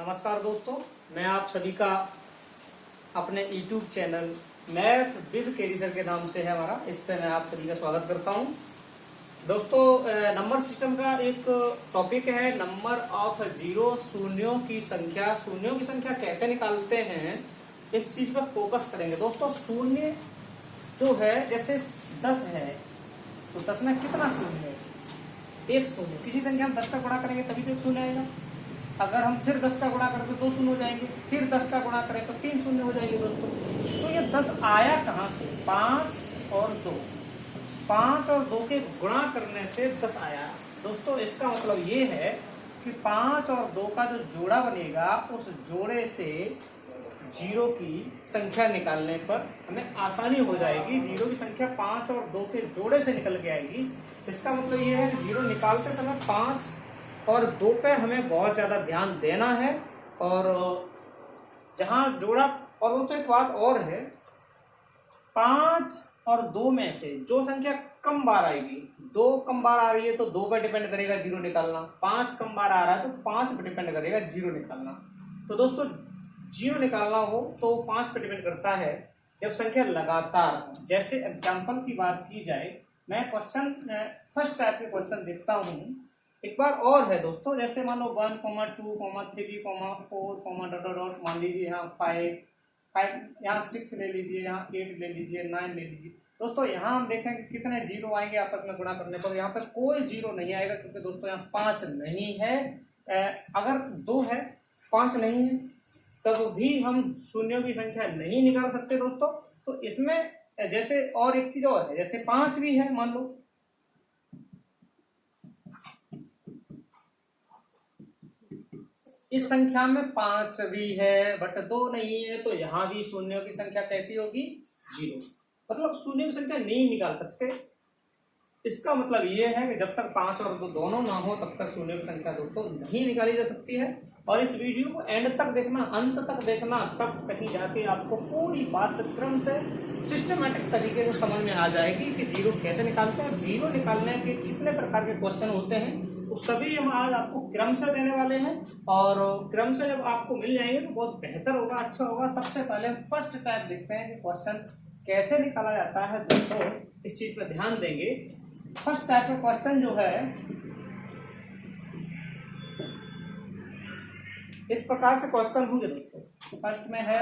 नमस्कार दोस्तों, मैं आप सभी का अपने YouTube channel math with Kerry sir के नाम से है हमारा, इस पे मैं आप सभी का स्वागत करता हूं। दोस्तों, नंबर सिस्टम का एक टॉपिक है नंबर ऑफ जीरो, शून्यों की संख्या। शून्यों की संख्या कैसे निकालते हैं, इस चीज पर फोकस करेंगे। दोस्तों, शून्य जो है, जैसे 10 है तो 10 में कितना शून्य है? एक शून्य। किसी संख्या हम 10 का गुणा करेंगे तभी तो एक शून्य आएगा। अगर हम फिर 10 का गुणा करें तो 2 शून्य हो जाएंगे, फिर 10 का गुणा करें तो 3 शून्य हो जाएंगे। दोस्तों, तो ये 10 आया कहाँ से? 5 और 2। 5 और 2 के गुणा करने से 10 आया। दोस्तों, इसका मतलब ये है कि 5 और 2 का जो जोड़ा बनेगा, उस जोड़े से जीरो की संख्या निकालने पर हमें आसानी हो जाएगी। जीरो की संख्या 5 और 2 के जोड़े से निकल के आएगी। इसका मतलब ये है कि जीरो निकालते समय 5 और 2 पे हमें बहुत ज्यादा ध्यान देना है। और जहां जोड़ा, और वो तो एक बात और है, 5 और 2 में से जो संख्या कम बार आएगी, 2 कम बार आ रही है तो 2 पर डिपेंड करेगा जीरो निकालना, 5 कम बार आ रहा है तो 5 पर डिपेंड करेगा जीरो निकालना। तो दोस्तों, जीरो निकालना हो तो 5 पर डिपेंड करता है जब संख्या लगातार हो। जैसे एग्जाम्पल की बात की जाए, मैं क्वेश्चन फर्स्ट टाइप के क्वेश्चन देखता हूँ एक बार और है दोस्तों। जैसे मान लो 1, 2, 3, 4, डॉट डॉट डॉट, मान लीजिए यहाँ 5, यहाँ 6 ले लीजिए, यहाँ 8 ले लीजिए, 9 ले लीजिए। दोस्तों, यहाँ हम देखें कि कितने जीरो आएंगे आपस में गुणा करने पर। यहाँ पे कोई जीरो नहीं आएगा, क्योंकि दोस्तों यहाँ 5 नहीं है। अगर 2 है, 5 नहीं है, तब भी हम शून्यों की संख्या नहीं निकाल सकते दोस्तों। तो इसमें जैसे और एक चीज और है, जैसे 5 भी है, मान लो इस संख्या में 5 भी है बट 2 नहीं है, तो यहाँ भी शून्यों की संख्या कैसी होगी? जीरो। मतलब शून्य की संख्या नहीं निकाल सकते। इसका मतलब ये है कि जब तक 5 और 2 दोनों ना हो, तब तक शून्य की संख्या दोस्तों नहीं निकाली जा सकती है। और इस वीडियो को एंड तक देखना, अंत तक देखना, तब कहीं जाके आपको पूरी बात क्रम से सिस्टमैटिक तरीके से समझ में आ जाएगी कि जीरो कैसे निकालते हैं। जीरो निकालने के जितने प्रकार के क्वेश्चन होते हैं वो सभी हम आज आपको क्रम से देने वाले हैं। और क्रम से जब आपको मिल जाएंगे तो बहुत बेहतर होगा, अच्छा होगा। सबसे पहले हम फर्स्ट टाइप देखते हैं कि क्वेश्चन कैसे निकाला जाता है। दोस्तों, इस चीज पर ध्यान देंगे। फर्स्ट टाइप का क्वेश्चन जो है, इस प्रकार से क्वेश्चन होंगे दोस्तों। फर्स्ट में है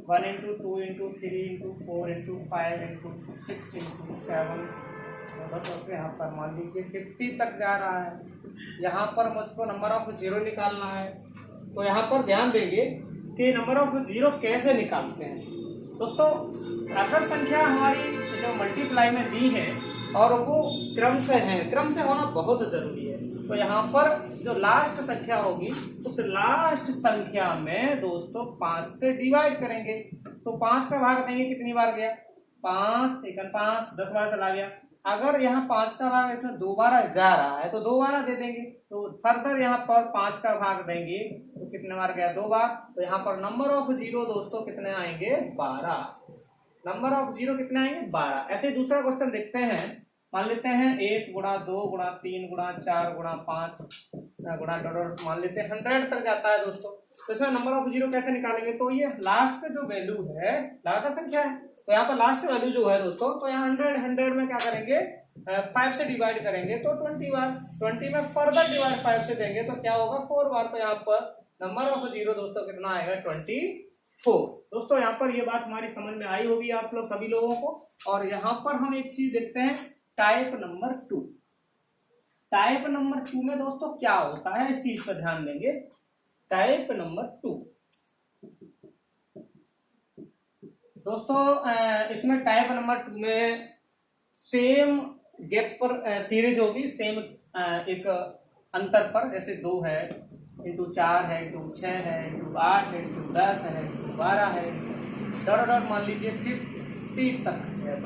1 into 2 into 3 into 4 into 5 into 6 into 7। यहाँ पर मान लीजिए 50 तक जा रहा है। यहाँ पर मुझको नंबर ऑफ जीरो निकालना है। तो यहाँ पर ध्यान देंगे कि नंबर ऑफ जीरो कैसे निकालते हैं। दोस्तों, अगर संख्या हमारी जो मल्टीप्लाई में दी है और वो क्रम से है, क्रम से होना बहुत जरूरी है। तो यहाँ पर जो लास्ट संख्या होगी, उस लास्ट संख्या में दोस्तों 5 से डिवाइड करेंगे। तो 5 का भाग देंगे, कितनी बार गया? 5 एकन 5, 10 बार चला गया। अगर यहाँ 5 का भाग इसमें 2 बार जा रहा है तो 2 बार दे देंगे। तो फर्दर यहाँ पर 5 का भाग देंगे तो कितने बार गया? 2 बार। तो यहाँ पर नंबर ऑफ जीरो दोस्तों कितने आएंगे? 12। नंबर ऑफ जीरो कितने आएंगे? 12। ऐसे दूसरा क्वेश्चन देखते हैं। मान लेते हैं 1 गुणा 2 गुणा 3 गुणा 4 गुणा 5 गुणा डॉट, मान लेते हैं 100 तक जाता है दोस्तों। तो इसमें नंबर ऑफ जीरो कैसे निकालेंगे? तो ये लास्ट जो वैल्यू है, लगातार संख्या है, तो यहाँ पर लास्ट वैल्यू जो है दोस्तों, तो यहाँ 100 में क्या करेंगे? 5 से डिवाइड करेंगे तो 20 बार। 20 में फर्दर डिवाइड 5 से देंगे तो क्या होगा? 4 बार। तो यहाँ पर नंबर ऑफ जीरो दोस्तों कितना आएगा? 24। दोस्तों, यहाँ पर ये बात हमारी समझ में आई होगी आप लोग सभी लोगों को। और यहाँ पर हम एक चीज देखते हैं, टाइप नंबर 2। टाइप नंबर 2 में दोस्तों क्या होता है, इस चीज पर ध्यान देंगे। टाइप नंबर 2 दोस्तों, इसमें टाइप नंबर 2 में सेम गैप पर सीरीज होगी, सेम एक अंतर पर। जैसे 2 है इंटू 4 है इंटू 6 है इंटू 8 है इंटू 10 है इंटू 12 है, डॉट डॉट मान लीजिए 50 तक है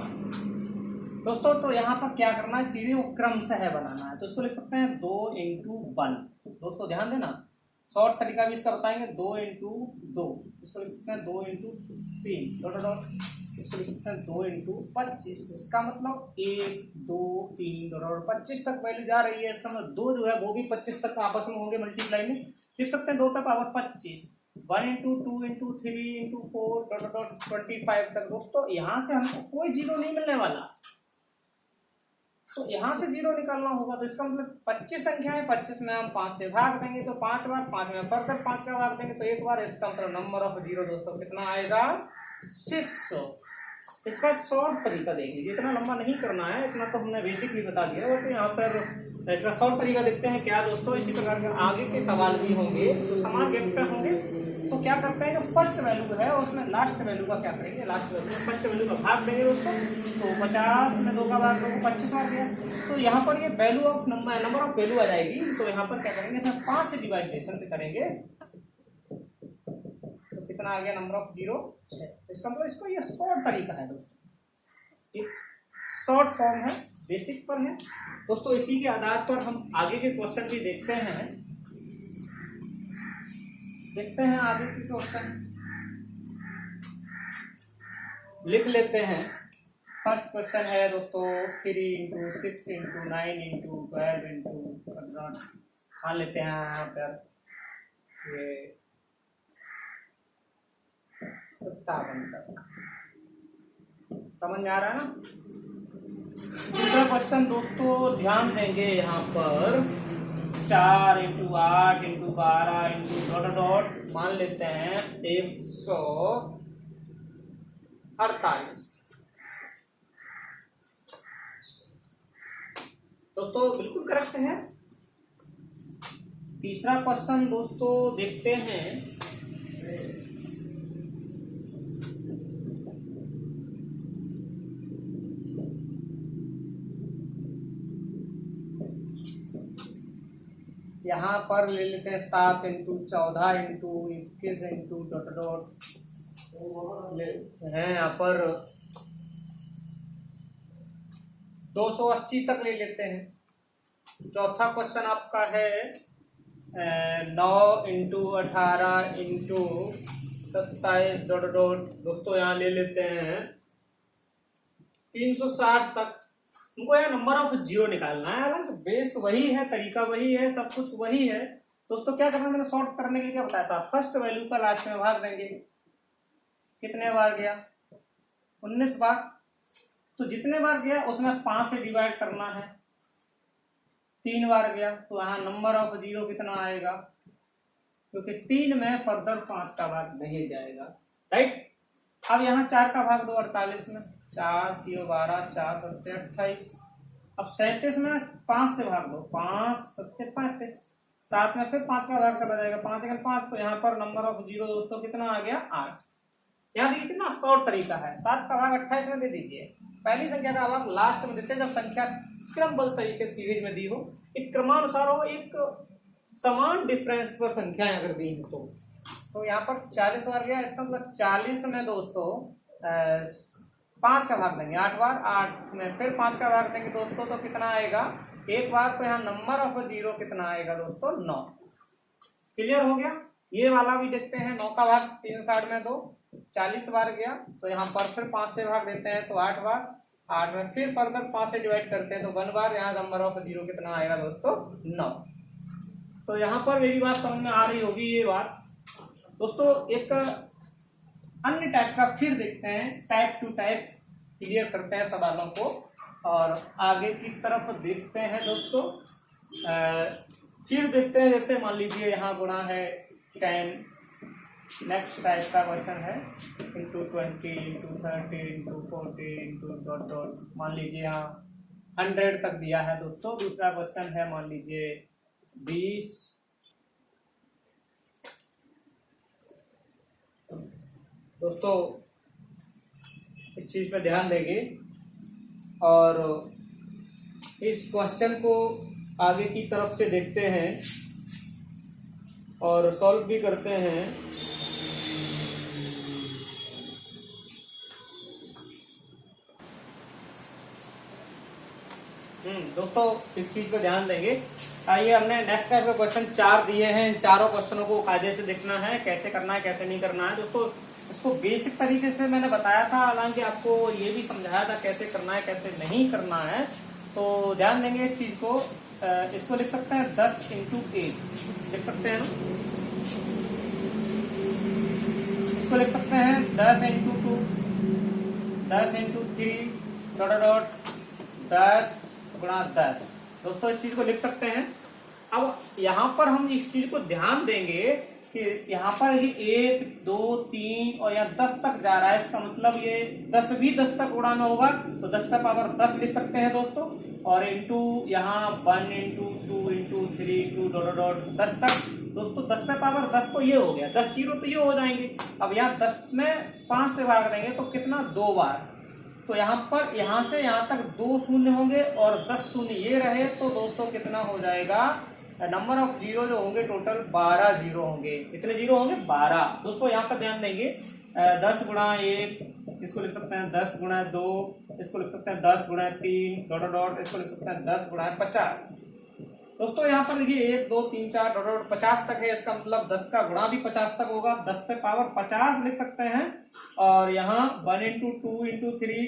दोस्तों। तो यहाँ पर क्या करना है? सीरीज को क्रम से है बनाना है। तो इसको लिख सकते हैं 2 इंटू 1। दोस्तों ध्यान देना, शॉर्ट तरीका भी इसका बताएंगे। 2 इंटू 2, इसको लिख सकते हैं 2 इंटू 3, डॉट डॉट, इसको लिख सकते हैं 2 इंटू 25। इसका मतलब 1 2 3 डॉट 25 तक वैल्यू जा रही है। इसका मतलब 2 जो है वो भी 25 तक आपस में होंगे मल्टीप्लाई में। लिख सकते हैं 2 पे power 25, 1 into 2 into 3 into 4 dot dot 25 तक। दोस्तों यहाँ से हमको कोई जीरो नहीं मिलने वाला, तो यहाँ से जीरो निकालना होगा। तो इसका मतलब 25 संख्या है, 25 में हम 5 से भाग देंगे तो 5 बार, 5 में फर्दर 5 का भाग देंगे तो एक बार। इसका मतलब नंबर ऑफ जीरो दोस्तों कितना आएगा, 600। इसका शॉर्ट तरीका देख लीजिए, इतना लंबा नहीं करना है, इतना तो हमने बेसिकली बता दिया। और तो यहाँ पर इसका शॉर्ट तरीका देखते हैं क्या दोस्तों। इसी प्रकार के आगे के सवाल भी होंगे तो समान गैप पे होंगे। तो क्या करते हैं, जो फर्स्ट वैल्यू है उसमें लास्ट वैल्यू का क्या करेंगे, लास्ट वैल्यू फर्स्ट वैल्यू का भाग देंगे दोस्तों। तो 50 में 2 का भाग दो 25 आ गया। तो यहाँ पर ये value of number of value आ जाएगी। तो यहाँ पर क्या करेंगे, इसमें 5 से डिवाइडेशन करेंगे तो कितना आ गया, नंबर ऑफ जीरो 6। इसका मतलब इसको ये शॉर्ट तरीका है दोस्तों, शॉर्ट फॉर्म है, बेसिक पर है दोस्तों। इसी के आधार पर हम आगे के क्वेश्चन भी देखते हैं आगे के क्वेश्चन लिख लेते हैं। फर्स्ट क्वेश्चन है दोस्तों 3 इंटू 6 इंटू 9 इंटू 12 इंटू मान लेते हैं यहाँ पर ये 57 तक। समझ में आ रहा है ना। दूसरा क्वेश्चन दोस्तों ध्यान देंगे, यहाँ पर 4 into 8 into 12 into dot dot मान लेते हैं 148 दोस्तों, बिल्कुल करेक्ट है। तीसरा क्वेश्चन दोस्तों देखते हैं, यहाँ पर ले लेते हैं 7 into 14 into 21 into dot dot है यहाँ पर 280 तक ले लेते हैं। चौथा क्वेश्चन आपका है 9 इंटू 18 इंटू 27 डॉट डॉट दोस्तों यहाँ ले लेते हैं 360 तक। हमको यहाँ नंबर ऑफ जीरो निकालना है। हालांकि बेस वही है, तरीका वही है, सब कुछ वही है दोस्तों। क्या करना, मैंने शॉर्ट करने के लिए क्या बताया था, फर्स्ट वैल्यू का लास्ट में भाग देंगे। कितने बार गया, 19 बार। तो जितने बार गया उसमें 5 से डिवाइड करना है। 3 बार गया तो यहाँ नंबर ऑफ जीरो कितना आएगा, क्योंकि 3 में फर्दर 5 का भाग नहीं जाएगा, राइट। अब यहाँ 4 का भाग दो 48 में, 4 3 12 4 7 28। अब 37 में 5 से भाग दो, 5 7 35। 7 में फिर 5 का भाग चला जाएगा, 5 1 5। तो यहाँ पर नंबर ऑफ जीरो दोस्तों कितना आ गया, 8। यहाँ देखिए कितना शॉर्ट तरीका है। 7 का भाग 28 में दे दीजिए, पहली संख्या का भाग लास्ट में देते हैं जब संख्या क्रमबद्ध तरीके सीरीज में दी हो, एक क्रमानुसार हो, एक समान डिफरेंस पर संख्याएं अगर दी हो। तो यहाँ पर 40 बार गया, इसका मतलब 40 में दोस्तों 5 का भाग देंगे 8 बार, 8 में फिर 5 का भाग देंगे दोस्तों, तो कितना आएगा, एक बार। तो यहाँ नंबर ऑफ जीरो कितना आएगा दोस्तों, 9। क्लियर हो गया। ये वाला भी देखते हैं, 9 का भाग 360 में 2, 40 बार गया तो यहाँ पर फिर 5 से भाग देते हैं तो 8 बार, 8 में फिर फर्दर 5 से डिवाइड करते हैं तो 1 बार। यहाँ नंबर ऑफ जीरो कितना आएगा दोस्तों, 9। तो यहाँ पर मेरी बात समझ में आ रही होगी ये बात दोस्तों। एक अन्य टाइप का फिर देखते हैं, टाइप टू टाइप क्लियर करते हैं सवालों को और आगे की तरफ देखते हैं दोस्तों। फिर देखते हैं, जैसे मान लीजिए यहाँ गुणा है 10। नेक्स्ट टाइप का क्वेश्चन है into 20 into 30 into 40 into dot dot. मान लीजिए यहाँ 100 तक दिया है दोस्तों। दूसरा क्वेश्चन है मान लीजिए 20 दोस्तों। इस चीज पे ध्यान देंगे और इस क्वेश्चन को आगे की तरफ से देखते हैं और सॉल्व भी करते हैं। दोस्तों इस चीज पे ध्यान देंगे। आइए, हमने नेक्स्ट टाइप का क्वेश्चन 4 दिए हैं। इन चारों क्वेश्चनों को कायदे से देखना है, कैसे करना है कैसे नहीं करना है दोस्तों। इसको बेसिक तरीके से मैंने बताया था, हालांकि आपको ये भी समझाया था कैसे करना है कैसे नहीं करना है। तो ध्यान देंगे इस चीज को। इसको लिख सकते हैं 10 इंटू 8 लिख सकते हैं ना। इसको लिख सकते हैं 10 इंटू 2, 10 इंटू 3 डॉट डॉट 10 गुणा 10। दोस्तों इस चीज को लिख सकते हैं। अब यहाँ पर हम इस चीज को ध्यान देंगे कि यहाँ पर ये 1 2 3 और यहाँ 10 तक जा रहा है, इसका मतलब ये 10 भी 10 तक गुणा में होगा तो 10 का पावर 10 लिख सकते हैं दोस्तों। और इंटू यहाँ 1 into 2 into 3 into dot dot 10 तक। दोस्तों 10 का पावर 10 तो ये हो गया, 10 जीरो तो ये हो जाएंगे। अब यहाँ 10 में 5 से भाग देंगे तो कितना, 2 बार। तो यहाँ पर यहाँ से यहाँ तक 2 शून्य होंगे और 10 शून्य ये रहे तो दोस्तों कितना हो जाएगा, नंबर ऑफ जीरो जो होंगे टोटल 12 जीरो होंगे। कितने जीरो होंगे, 12। दोस्तों यहाँ पर ध्यान देंगे 10 गुणा 1, इसको लिख सकते हैं 10 गुणा 2, इसको लिख सकते हैं 10 गुणा 3 डॉट डॉट, इसको लिख सकते हैं 10 गुणा 50। दोस्तों यहाँ पर देखिए 1 2 3 4 डॉट डॉट 50 तक है, इसका मतलब 10 का गुणा भी 50 तक होगा, 10 पे पावर 50 लिख सकते हैं। और यहाँ 1 इंटू 2 इंटू 3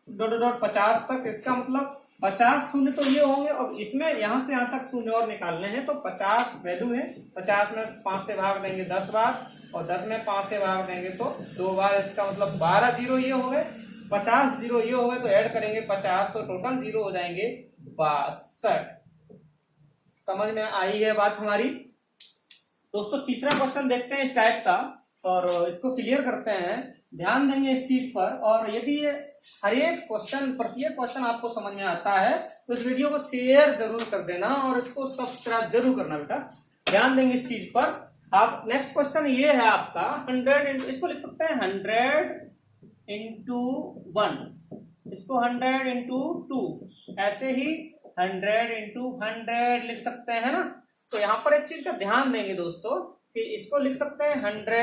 डॉट डॉट 50 तक, इसका मतलब 50 शून्य तो ये होंगे। और इसमें यहाँ से यहाँ तक शून्य और निकालने हैं तो 50 वैल्यू है, 50 में 5 से भाग देंगे 10 बार और 10 में 5 से भाग देंगे तो 2 बार, इसका मतलब 12 जीरो ये हो गए, 50 जीरो ये हो गए तो ऐड करेंगे 50 तो टोटल जीरो हो जाएंगे 62। समझ में आई है बात हमारी। दोस्तों तीसरा क्वेश्चन देखते हैं इस टाइप का और इसको क्लियर करते हैं, ध्यान देंगे इस चीज पर। और यदि ये हर एक क्वेश्चन, प्रत्येक क्वेश्चन आपको समझ में आता है तो इस वीडियो को शेयर जरूर कर देना और इसको सब्सक्राइब जरूर करना बेटा, ध्यान देंगे इस चीज पर। आप नेक्स्ट क्वेश्चन ये है आपका 100 इसको लिख सकते हैं 100 इंटू 1, इसको 100 इंटू 2, ऐसे ही 100 इंटू 100 लिख सकते हैं ना। तो यहाँ पर एक चीज का ध्यान देंगे दोस्तों कि इसको लिख सकते हैं 100,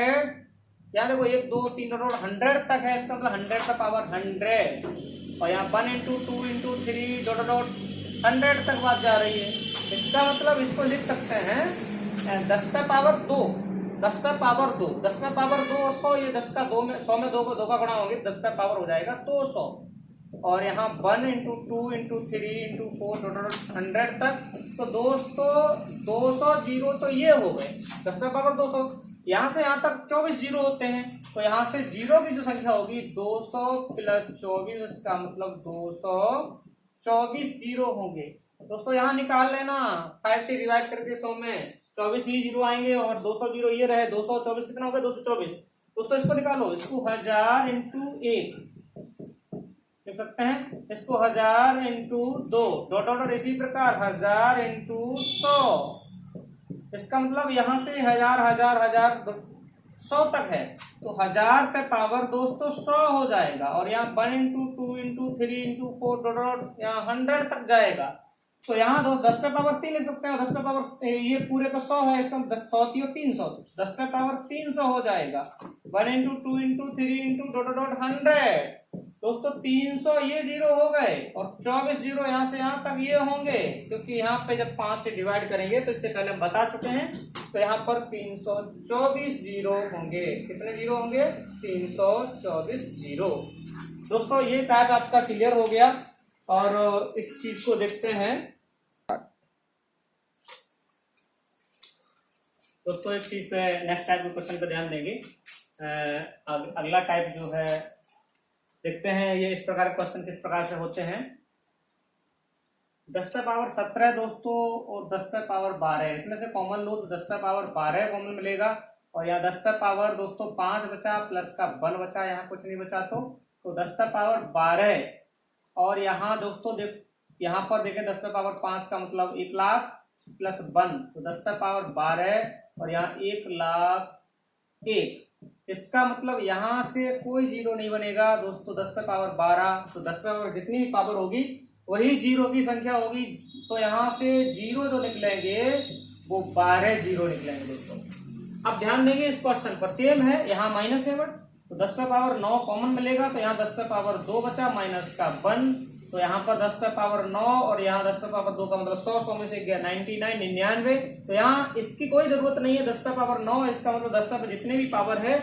यहाँ देखो 1 2 3 डॉट 100 तक है, इसका मतलब 100 का पावर 100। और यहाँ 1 इंटू 2 इंटू 3 डॉट डॉट 100 तक बात जा रही है, इसका मतलब इसको लिख सकते हैं 10 का पावर 2, 10 का पावर 2, 10 का पावर 2 और 100, ये 10 का 2 में 100 में 2 का गुणा होंगे, 10 का पावर हो जाएगा 200। और यहाँ 1 इंटू 2 इंटू 3 इंटू 4 टोटल 100 तक। तो दोस्तों 200 जीरो तो ये हो गए, 10 का पावर 200, यहाँ से यहाँ तक 24 जीरो होते हैं तो यहाँ से जीरो की जो संख्या होगी 200 प्लस 24, इसका मतलब 224 जीरो होंगे। दोस्तों यहाँ निकाल लेना, 5 से डिवाइड करके 100 में 24 ही जीरो आएंगे और 200 जीरो ये रहे, 224 कितना हो गया, 224। दोस्तों इसको निकालो, इसको 1000 इंटू 1 लिख सकते हैं, इसको 1000 इंटू 2 डॉट डॉट, इसी प्रकार 1000 इंटू 100, इसका मतलब यहाँ से 1000 1000 1000 100 तक है तो 1000 पे पावर दोस्तों 100 हो जाएगा। और यहाँ 1 into 2 into 3 into 4 dot dot यहाँ 100 तक जाएगा। तो यहाँ दोस्त 10 पे पावर 3 लिख सकते हैं, 10 पे पावर ये पूरे पे 100 है, इसका 10 100 300, 10 पे पावर 300 हो जाएगा। 1 into 2 into 3 into dot dot 100, दोस्तों 300 ये जीरो हो गए और 24 जीरो यहाँ से यहाँ तक ये होंगे, क्योंकि यहाँ पे जब 5 से डिवाइड करेंगे तो इससे पहले हम बता चुके हैं। तो यहाँ पर 324 जीरो होंगे, कितने जीरो होंगे, 324 जीरो। दोस्तों ये टाइप आपका क्लियर हो गया और इस चीज को देखते हैं। दोस्तों एक चीज पे नेक्स्ट टाइप के क्वेश्चन पे ध्यान देंगे। अगला टाइप जो है देखते हैं, ये इस प्रकार के क्वेश्चन किस प्रकार से होते हैं। 10 पे पावर 17 दोस्तों और 10 पे पावर 12, इसमें से कॉमन लो तो 10 पे पावर 12 कॉमन मिलेगा। और यहाँ 10 पे पावर दोस्तों 5 बचा, प्लस का 1 बचा, यहाँ कुछ नहीं बचा तो 10 पे पावर 12। और यहाँ दोस्तों यहाँ पर देखें 10 पे पावर 5 का मतलब 1 लाख प्लस 1 तो 10 पे पावर 12 और यहाँ 1,01,000, इसका मतलब यहाँ से कोई जीरो नहीं बनेगा दोस्तों। 10 पे पावर 12 तो 10 पे पावर जितनी भी पावर होगी वही जीरो की संख्या होगी, तो यहाँ से जीरो जो निकलेंगे वो 12 जीरो निकलेंगे दोस्तों। अब ध्यान देंगे इस क्वेश्चन पर, सेम है, यहाँ माइनस है बट तो 10 पे पावर 9 कॉमन मिलेगा, तो यहाँ 10 पे पावर 2 बचा, माइनस का 1 तो यहाँ पर 10 पे पावर 9 और यहाँ 10 पे पावर 2 का मतलब 100 में से गया 99 99, तो यहाँ इसकी कोई जरूरत नहीं है। 10 पे पावर 9, इसका मतलब 10 पे जितने भी पावर है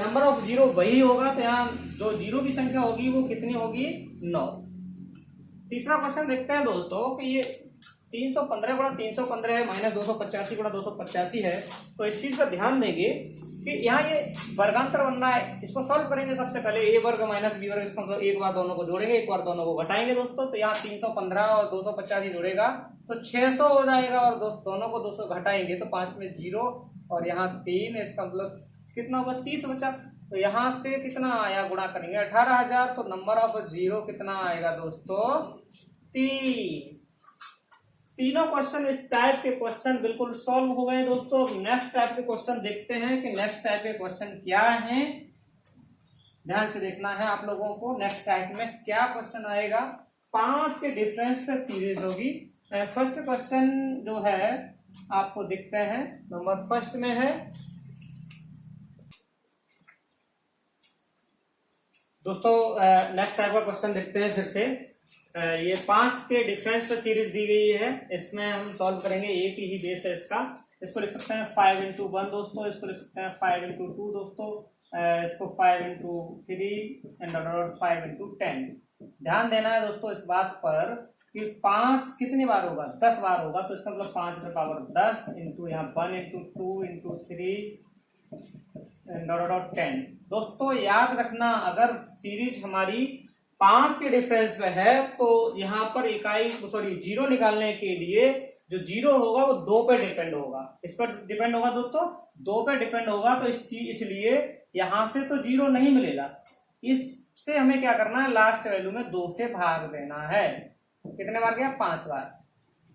नंबर ऑफ जीरो वही होगा, तो यहाँ जो जीरो की संख्या होगी वो कितनी होगी, 9। तीसरा क्वेश्चन देखते हैं दोस्तों कि ये 315 गुणा 315 है माइनस 285 गुणा 285 है। तो इस चीज पर ध्यान देंगे कि यहाँ ये वर्गांतर बनना है। इसको सॉल्व करेंगे सबसे पहले ए वर्ग माइनस बी वर्ग, इसका मतलब एक बार दोनों को जोड़ेंगे, एक बार दोनों को घटाएंगे दोस्तों। तो यहाँ 315 और 285 जोड़ेगा तो 600 हो जाएगा, और दोनों को 200 घटाएंगे तो 5 में 0 और यहाँ 3, इसका मतलब कितना होगा 30 बचा। तो यहाँ से कितना आया, गुणा करेंगे 18,000, तो नंबर ऑफ जीरो कितना आएगा दोस्तों 3। तीनों क्वेश्चन इस टाइप के क्वेश्चन बिल्कुल सॉल्व हो गए दोस्तों। नेक्स्ट टाइप के क्वेश्चन देखते हैं कि नेक्स्ट टाइप के क्वेश्चन क्या हैं। ध्यान से देखना है आप लोगों को, नेक्स्ट टाइप में क्या क्वेश्चन आएगा। 5 के डिफरेंस पे सीरीज होगी। फर्स्ट क्वेश्चन जो है आपको दिखते हैं, नंबर फर्स्ट में है दोस्तों। नेक्स्ट टाइप का क्वेश्चन देखते हैं फिर से। ये 5 के डिफरेंस पे सीरीज दी गई है, इसमें हम सॉल्व करेंगे। एक ही बेस है इसका। इसको लिख सकते हैं 5 into 1 दोस्तों, इसको लिख सकते हैं 5 into 2 दोस्तों, इसको 5 into 3 एंड 5 into 10। ध्यान देना है दोस्तों इस बात पर कि 5 कितनी बार होगा, 10 बार होगा। तो इसका मतलब 5 में पावर 10 इंटू यहाँ 1 into 2 into 3 एंड 10। दोस्तों याद रखना, अगर सीरीज हमारी 5 के डिफरेंस पे है तो यहाँ पर इकाई जीरो निकालने के लिए जो जीरो होगा वो 2 पे डिपेंड होगा। इस पर डिपेंड होगा दोस्तों, 2 पे डिपेंड होगा। तो इसलिए यहाँ से तो जीरो नहीं मिलेगा। इससे हमें क्या करना है, लास्ट वैल्यू में 2 से भाग देना है। कितने बार गया, 5 बार।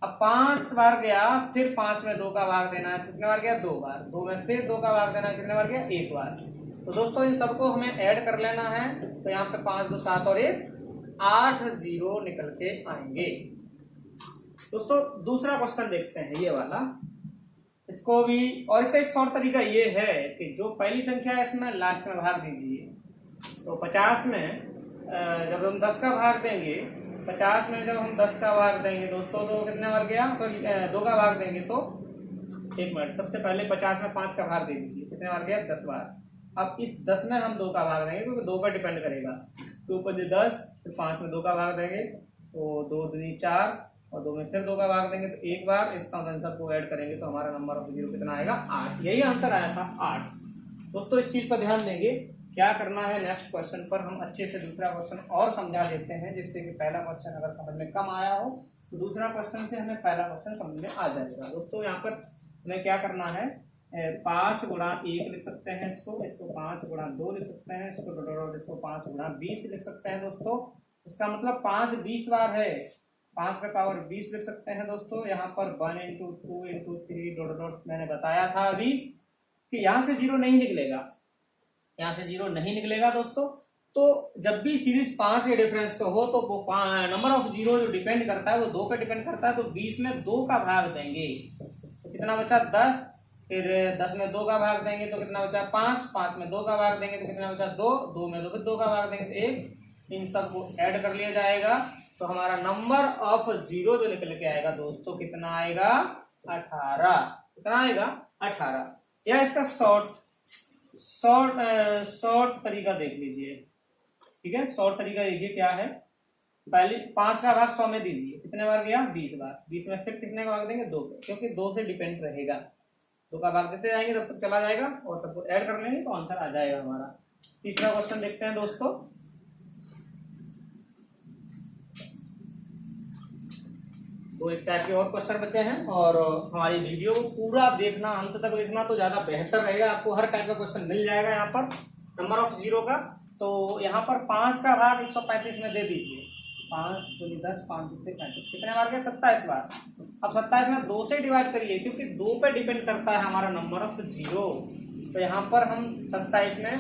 अब 5 बार गया, फिर 5 में 2 का भाग देना है। कितने बार गया, 2 बार। 2 में फिर 2 का भाग देना है। कितने बार गया, 1 बार। तो दोस्तों इन सबको हमें ऐड कर लेना है। तो यहाँ पे 5 2 7 और 1 8 जीरो निकल के आएंगे। दोस्तों दूसरा क्वेश्चन देखते हैं, ये वाला। इसको भी, और इसका एक शॉर्ट तरीका ये है कि जो पहली संख्या है इसमें लास्ट में भाग दीजिए। तो 50 में जब हम 10 का भाग देंगे, 50 में जब हम 10 का भाग देंगे दोस्तों, तो कितने बार गया, 2 का भाग देंगे तो 1 मिनट। सबसे पहले 50 में 5 का भाग दे दीजिए। कितने बार गया, 10 बार। अब इस 10 में हम 2 का भाग देंगे क्योंकि 2 पर डिपेंड करेगा। 2 पर 10, फिर 5 में 2 का भाग देंगे तो 2 दूनी 4 और 2 में फिर 2 का भाग देंगे तो 1 बार। इसका आंसर को ऐड करेंगे तो हमारा नंबर ऑफ जीरो कितना आएगा, 8। यही आंसर आया था, 8। दोस्तों इस चीज पर ध्यान देंगे। क्या करना है, नेक्स्ट क्वेश्चन पर हम अच्छे से दूसरा क्वेश्चन और समझा देते हैं, जिससे कि पहला क्वेश्चन अगर समझ में कम आया हो तो दूसरा क्वेश्चन से हमें पहला क्वेश्चन समझ में आ जाएगा। दोस्तों यहाँ पर हमें क्या करना है, 5 गुणा 1 लिख सकते हैं इसको 5 गुणा 2 लिख सकते हैं इसको 5 गुणा 20 लिख सकते हैं दोस्तों। इसका मतलब 5 20 बार है, 5 पे पावर 20 लिख सकते हैं दोस्तों। यहाँ पर 1 into 2 into 3 ... मैंने बताया था अभी कि यहाँ से जीरो नहीं निकलेगा, यहाँ से जीरो नहीं निकलेगा दोस्तों। तो जब भी सीरीज 5 के डिफरेंस पे हो तो वो नंबर ऑफ जीरो जो डिपेंड करता है वो 2 पे डिपेंड करता है। तो 20 में 2 का भाग देंगे तो कितना बचा, 10। फिर 10 में 2 का भाग देंगे तो कितना बचा, 5। 5 में 2 का भाग देंगे तो कितना बचा, 2। 2 में 2 का भाग देंगे तो 1। इन सब को ऐड कर लिया जाएगा तो हमारा नंबर ऑफ जीरो जो निकल के आएगा दोस्तों कितना आएगा, 18। कितना आएगा, 18। या इसका शॉर्ट तरीका देख लीजिए, ठीक है। शॉर्ट तरीका देखिए क्या है। पहले 5 का भाग 100 में दीजिए, कितने बार गया, 20 बार। 20 में फिर कितने का भाग देंगे, 2 पे, क्योंकि 2 से डिपेंड रहेगा। 2 का भाग देते जाएंगे तब तक चला जाएगा और सबको ऐड कर लेंगे तो आंसर आ जाएगा हमारा। तीसरा क्वेश्चन देखते हैं दोस्तों। तो एक टाइप के और क्वेश्चन बचे हैं और हमारी वीडियो को पूरा देखना, अंत तक देखना तो ज्यादा बेहतर रहेगा। आपको हर टाइप का क्वेश्चन मिल जाएगा यहाँ पर नंबर ऑफ जीरो का। तो यहाँ पर 5 का भाग 135 में दे दीजिए। 5 दूनी 10, 5 दूनी 35, कितने बार गया, 27 बार। अब 27 में 2 से डिवाइड करिए क्योंकि 2 पे डिपेंड करता है हमारा नंबर ऑफ जीरो। तो यहाँ पर हम 27 में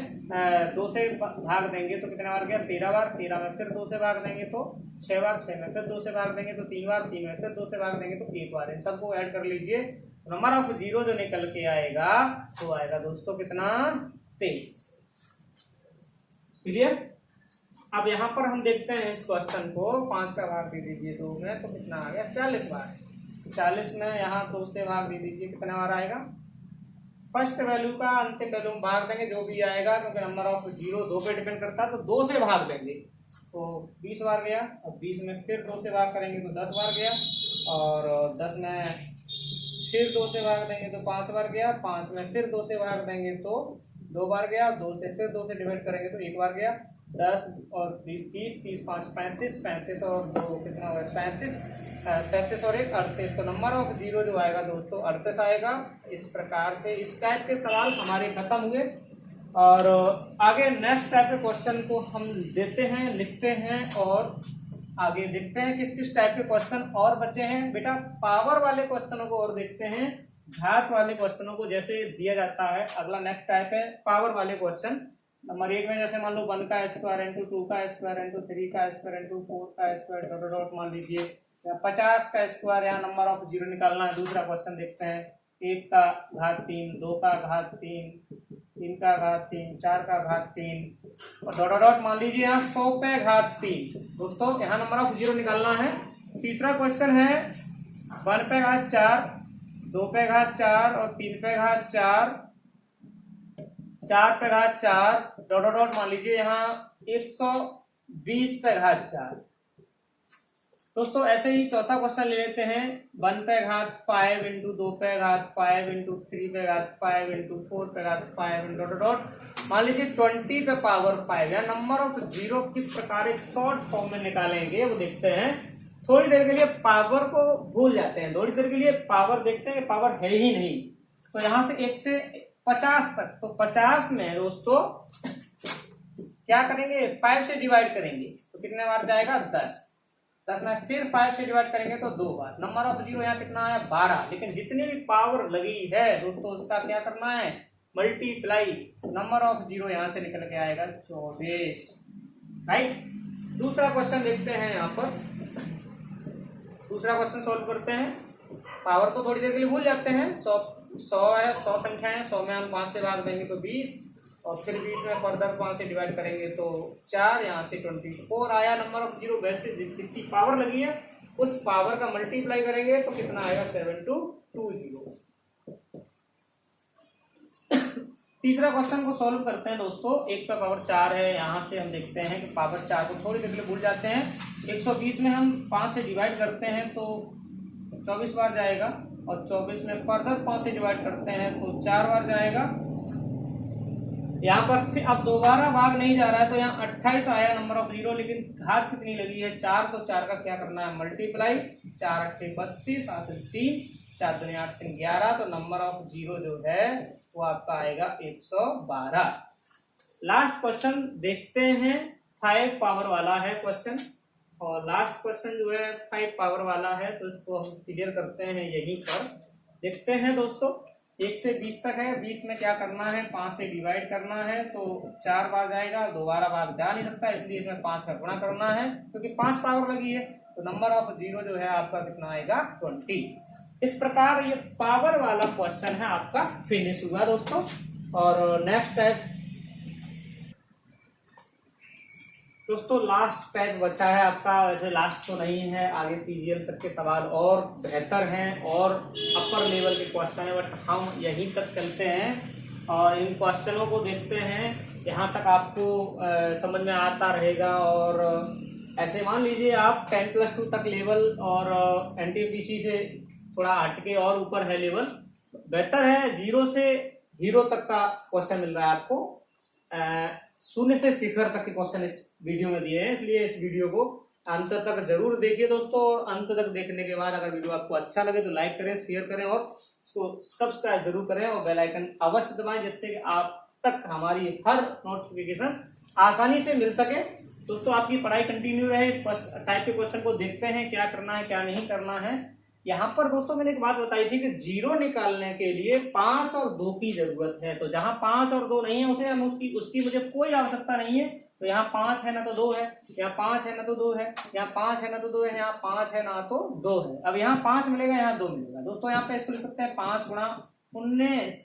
2 से भाग देंगे तो कितने बार गया, 13 बार। 13 में फिर 2 से भाग देंगे तो 6 बार। 6 में फिर 2 से भाग देंगे तो 3 बार। 3 में फिर 2 से भाग देंगे तो 1 बार। इन सबको ऐड कर लीजिए, नंबर ऑफ जीरो जो निकल के आएगा वो आएगा दोस्तों कितना, 23। क्लियर। अब यहाँ पर हम देखते हैं इस क्वेश्चन को, 5 का भाग दे दीजिए 2 में तो कितना आ गया, 40 बार। 40 में यहाँ 2 से भाग दे दीजिए, कितना बार आएगा। फर्स्ट वैल्यू का अंतिम वैल्यू में भाग देंगे जो भी आएगा, क्योंकि नंबर ऑफ जीरो 2 पे डिपेंड करता है तो 2 से भाग देंगे तो 20 बार गया। अब 20 में फिर 2 से भाग करेंगे तो 10 बार गया। और 10 में फिर 2 से भाग देंगे तो 5 बार गया, 5 में फिर 2 से भाग देंगे तो 2 बार गया, 2 से फिर 2 से डिवाइड करेंगे तो 1 बार गया। 10 और 20 30, 30 5 35, 35 और 2 कितना होगा 37, 37 और 1 38। तो नंबर ऑफ जीरो जो आएगा दोस्तों 38 आएगा। इस प्रकार से इस टाइप के सवाल हमारे खत्म हुए और आगे नेक्स्ट टाइप के क्वेश्चन को हम देते हैं, लिखते हैं और आगे देखते हैं किस किस टाइप के क्वेश्चन और बचे हैं। बेटा पावर वाले क्वेश्चनों को और देखते हैं, घात वाले क्वेश्चनों को जैसे दिया जाता है। अगला नेक्स्ट टाइप है पावर वाले क्वेश्चन। नंबर 1 में जैसे मान लो 1 का स्क्वायर इंटू 2 का स्क्वायर इंटू 3 का स्क्वायर इंटू 4 का स्क्वायर डॉट डॉट मान लीजिए, या 50 का स्क्वायर, यहाँ नंबर ऑफ जीरो निकालना है। दूसरा क्वेश्चन देखते हैं 1 का घात 3, 2 का घात 3, 3 का घात 3, 4 का घात 3 और डॉट डॉट मान लीजिए यहाँ 100 पे घात 3। दोस्तों यहाँ नंबर ऑफ जीरो निकालना है। तीसरा क्वेश्चन है 1 पे घात 4, 2 पे घात 4 और 3 पे घात 4, 4 पे घात 4 डॉट डॉट मान लीजिए यहाँ 120 पे घात 4। दोस्तों ऐसे ही चौथा क्वेश्चन ले लेते हैं 1 पे घात 5 इंटू 2 पे घात 5 इंटू 3 पे घात 5 इंटू 4 पे घात 5 डॉट डॉट मान लीजिए 20 पे पावर 5। या नंबर ऑफ जीरो किस प्रकार एक शॉर्ट फॉर्म में निकालेंगे वो देखते हैं। थोड़ी देर के लिए पावर को भूल जाते हैं, थोड़ी देर के लिए पावर देखते हैं कि पावर है ही नहीं। तो यहाँ से 1 से 50 तक, तो 50 में दोस्तों क्या करेंगे 5 से डिवाइड करेंगे तो कितने बार जाएगा 10। 10 में फिर 5 से डिवाइड करेंगे तो 2 बार। नंबर ऑफ जीरो यहाँ कितना है 12। लेकिन जितनी भी पावर लगी है दोस्तों उसका क्या करना है मल्टीप्लाई। नंबर ऑफ जीरो यहाँ से निकल के आएगा 24, राइट। दूसरा क्वेश्चन देखते हैं, यहाँ पर दूसरा क्वेश्चन सॉल्व करते हैं। पावर को थोड़ी देर के लिए भूल जाते हैं। 100 है, 100 संख्या है, 100 में हम 5 से भाग देंगे तो 20 और फिर 20 में फर्दर 5 से डिवाइड करेंगे तो 4, यहाँ से 24 आया नंबर ऑफ जीरो। वैसे जितनी पावर लगी है उस पावर का मल्टीप्लाई करेंगे तो कितना आएगा 7220। तीसरा क्वेश्चन को सॉल्व करते हैं दोस्तों। 1 पे पावर 4 है, यहाँ से हम देखते हैं कि पावर 4 को थोड़ी देर के लिए भूल जाते हैं। 120 में हम 5 से डिवाइड करते हैं तो 24 बार जाएगा और 24 में फर्दर 5 से डिवाइड करते हैं तो 4 बार जाएगा। यहाँ पर फिर अब दोबारा भाग नहीं जा रहा है तो यहाँ 28 आया नंबर ऑफ जीरो। लेकिन घात कितनी लगी है 4, तो 4 का क्या करना है मल्टीप्लाई। 4 8 32, 3 4 दूनी 8 3 11। तो नंबर ऑफ जीरो जो है वो आपका आएगा 112। लास्ट क्वेश्चन देखते हैं, 5 पावर वाला है क्वेश्चन और लास्ट क्वेश्चन जो है 5 पावर वाला है तो इसको हम क्लियर करते हैं यहीं पर। देखते हैं दोस्तों 1 से 20 तक है। 20 में क्या करना है 5 से डिवाइड करना है तो 4 बार जाएगा, दोबारा बार जा नहीं सकता इसलिए इसमें 5 का गुणा करना है क्योंकि 5 पावर लगी है। तो नंबर ऑफ जीरो जो है आपका कितना आएगा 20। इस प्रकार ये पावर वाला क्वेश्चन है आपका फिनिश हुआ दोस्तों। और नेक्स्ट टाइप दोस्तों लास्ट टाइप बचा है आपका। वैसे लास्ट तो नहीं है, आगे सीजीएल तक के सवाल और बेहतर हैं और अपर लेवल के क्वेश्चन है, बट हम यहीं तक चलते हैं और इन क्वेश्चनों को देखते हैं। यहाँ तक आपको समझ में आता रहेगा। और ऐसे मान लीजिए आप 10+2 तक लेवल और एनटीपीसी से थोड़ा हटके और ऊपर है लेवल, बेहतर है। 0 से हीरो तक का क्वेश्चन मिल रहा है आपको। 0 से शिखर तक के क्वेश्चन इस वीडियो में दिए हैं, इसलिए इस वीडियो को अंत तक जरूर देखिए दोस्तों। और अंत तक देखने के बाद अगर वीडियो आपको अच्छा लगे तो लाइक करें, शेयर करें और इसको सब्सक्राइब जरूर करें और बेल आइकन अवश्य दबाएं जिससे कि आप तक हमारी हर नोटिफिकेशन आसानी से मिल सके। दोस्तों आपकी पढ़ाई कंटिन्यू रहे। इस टाइप के क्वेश्चन को देखते हैं क्या करना है क्या नहीं करना है। यहाँ पर दोस्तों मैंने एक बात बताई थी कि जीरो निकालने के लिए 5 और 2 की जरूरत है। तो जहां 5 और 2 नहीं है उसे उसकी मुझे कोई आवश्यकता नहीं है। तो यहाँ 5 है ना तो 2 है, यहाँ 5 है ना तो 2 है, यहाँ 5 है ना तो 2 है, यहाँ 5 है ना तो 2 है। अब यहाँ 5 मिलेगा, यहाँ 2 मिलेगा। दोस्तों यहाँ पे इसको लिख सकते हैं 5 गुणा 19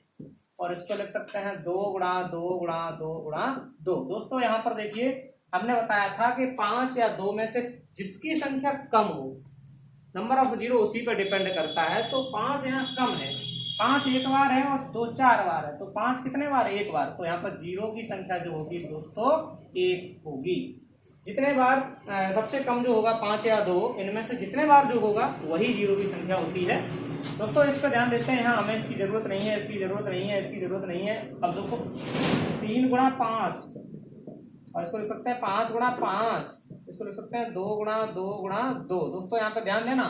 और इसको लिख सकते हैं 2 गुणा 2 गुणा 2 गुणा 2। दोस्तों यहाँ पर देखिए हमने बताया था कि 5 या 2 में से जिसकी संख्या कम हो, नंबर ऑफ जीरो उसी पर डिपेंड करता है। तो 5 यहाँ कम है, 5 एक बार है और 2 4 बार है। तो 5 कितने बार है? 1 बार। तो यहाँ पर जीरो की संख्या जो होगी दोस्तों 1 होगी। जितने बार सबसे कम जो होगा 5 या 2, इनमें से जितने बार जो होगा वही जीरो की संख्या होती है। दोस्तों इस पर ध्यान देते हैं, यहाँ हमें इसकी जरूरत नहीं है, इसकी जरूरत नहीं है, इसकी जरूरत नहीं है। अब देखो 3 गुणा 5, और इसको लिख सकते हैं 5 गुणा 5, इसको लिख सकते हैं 2 गुणा 2 गुणा 2। दोस्तों यहाँ पे ध्यान देना,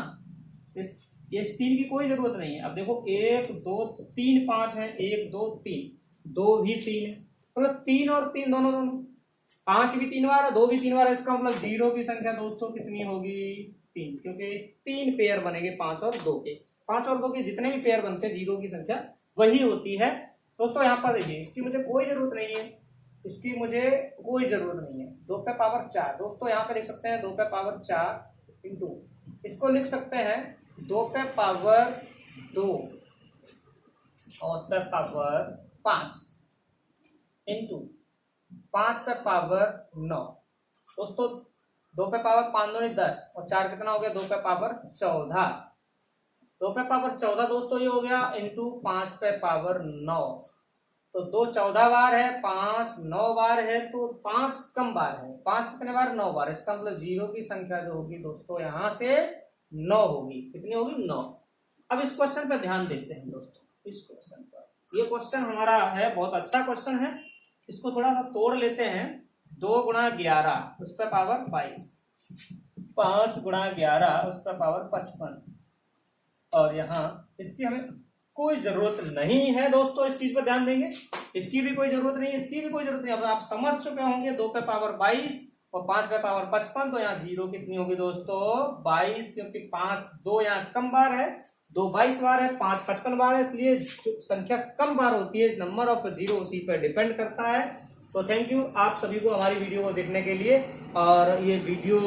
इस 3 की कोई जरूरत नहीं है। अब देखो 1 2 3 5 है, 1 2 3, 2 भी 3 है, मतलब 3 और 3 दोनों दोनों, 5 भी 3 बार है, 2 भी 3 बार है। इसका मतलब जीरो की संख्या दोस्तों कितनी होगी? 3, क्योंकि 3 पेयर बनेंगे 5 और 2 के। 5 और 2 के जितने भी पेयर बनते हैं जीरो की संख्या वही होती है। दोस्तों यहाँ पर देखिए, इसकी मुझे कोई जरूरत नहीं है, इसकी मुझे कोई जरूरत नहीं है। 2 पे पावर 4, दोस्तों यहाँ पे लिख सकते हैं 2 पे पावर 4 इंटू, इसको लिख सकते हैं 2 पे पावर 2 और उस पे पावर 5 इंटू 5 पे पावर 9। दोस्तों 2 पे पावर 5 दूनी 10 और 4 कितना हो गया? 2 पे पावर 14। 2 पे पावर 14 दोस्तों ये हो गया, इंटू 5 पे पावर 9। तो 2 14 बार है, 5 9 बार है, तो 5 कम बार है। 5 कितने बार? 9 बार। इसका मतलब जीरो की संख्या जो होगी दोस्तों यहाँ से 9 होगी। कितनी होगी? 9। अब इस क्वेश्चन पर ध्यान देते हैं दोस्तों, इस क्वेश्चन पर। ये क्वेश्चन हमारा है, बहुत अच्छा क्वेश्चन है, इसको थोड़ा सा तोड़ लेते हैं। 2 गुणा 11 उस पर पावर 22, 5 गुणा 11 उस पर पावर 55, और यहाँ इसकी हमें कोई जरूरत नहीं है दोस्तों। इस चीज पर ध्यान देंगे, इसकी भी कोई जरूरत नहीं, इसकी भी कोई जरूरत नहीं। अब आप समझ चुके होंगे 2 पे पावर 22 और 5 पे पावर 55, तो यहाँ जीरो कितनी होगी दोस्तों? 22, क्योंकि 5 2 यहाँ कम बार है, 2 22 बार है, 5 55 बार है, इसलिए जो संख्या कम बार होती है नंबर ऑफ जीरो उसी पर डिपेंड करता है। तो थैंक यू आप सभी को हमारी वीडियो को देखने के लिए, और ये वीडियो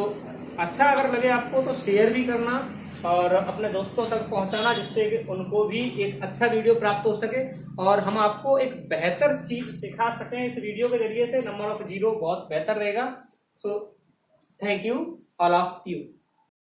अच्छा अगर लगे आपको तो शेयर भी करना और अपने दोस्तों तक पहुंचाना, जिससे कि उनको भी एक अच्छा वीडियो प्राप्त हो सके और हम आपको एक बेहतर चीज सिखा सकें इस वीडियो के जरिए से। नंबर ऑफ जीरो बहुत बेहतर रहेगा। So thank you all of you.